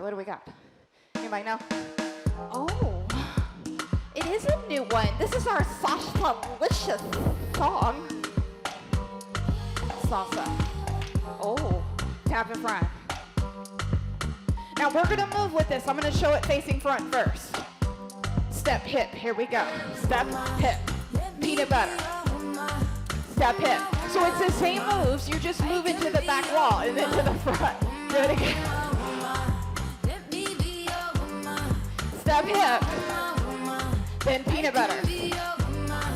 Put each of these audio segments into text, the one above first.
Okay, what do we got? Anybody know? Oh, it is a new one. This is our salsa-licious song. Salsa. Oh, tap in front. Now we're gonna move with this. I'm gonna show it facing front first. Step, hip, here we go. Step, hip, peanut butter. Step, hip. So it's the same moves, you're just moving to the back wall and then to the front. Do it again. Step, hip, then peanut butter.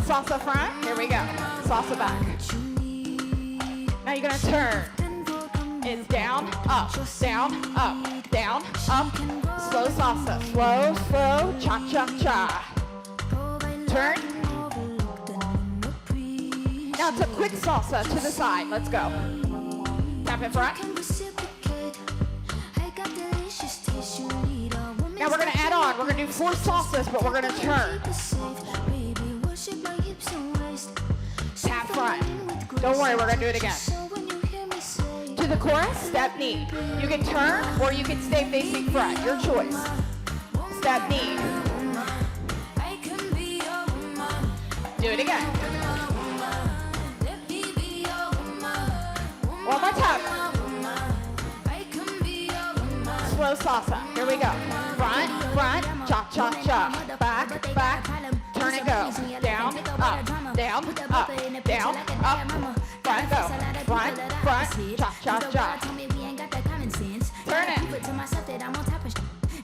Salsa front, here we go. Salsa back. Now you're gonna turn. It's down, up, down, up, down, up. Slow salsa, slow, slow, cha-cha-cha. Turn. Now it's a quick salsa to the side. Let's go. Tap in front. Now we're gonna add on. We're gonna do 4 salsas, but we're gonna turn. Tap front. Don't worry, we're gonna do it again. To the chorus, step knee. You can turn or you can stay facing front. Your choice. Step knee. Do it again. One more time. Slow salsa. Here we go. Front, front, cha cha cha. Back, back. Turn and go. Down, up, down, up, down, up. Front, go. Front, front, cha cha cha. Turn it.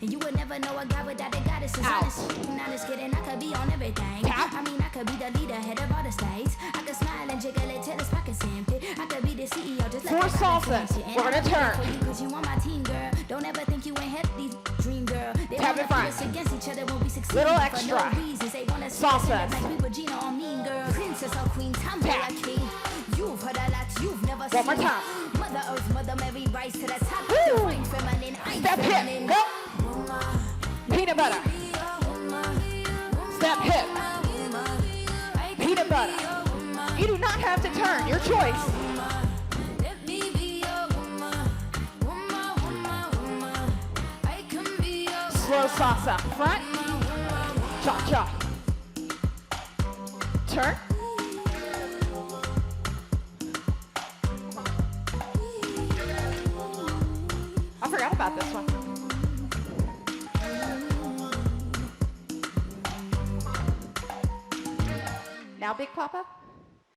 And you would never know a guy without a goddess is honest. Not just kidding, I could be on everything. Tap. I mean, I could be the leader, head of all the states. I could smile and jiggle it till his pockets empty. I could be the CEO, just like 4 salsas. We're gonna turn. Cause you on my team, girl. Don't ever think you ain't had these dream, girl. They tap in front. Against each other when we succeed. Little extra. For no reasons. They wanna salsa. Like we were Gina or Mean Girl. Princess or Queen, Tomboy or King. You've heard a lot, you've never seen. One more time. Mother Earth, Mother Mary, rise to the top. Divine feminine, I'm step feminine. Hip, go. Peanut butter. Step hip. Peanut butter. You do not have to turn. Your choice. Slow salsa. Front. Cha-cha. Turn. I forgot about this one. Now, Big Papa.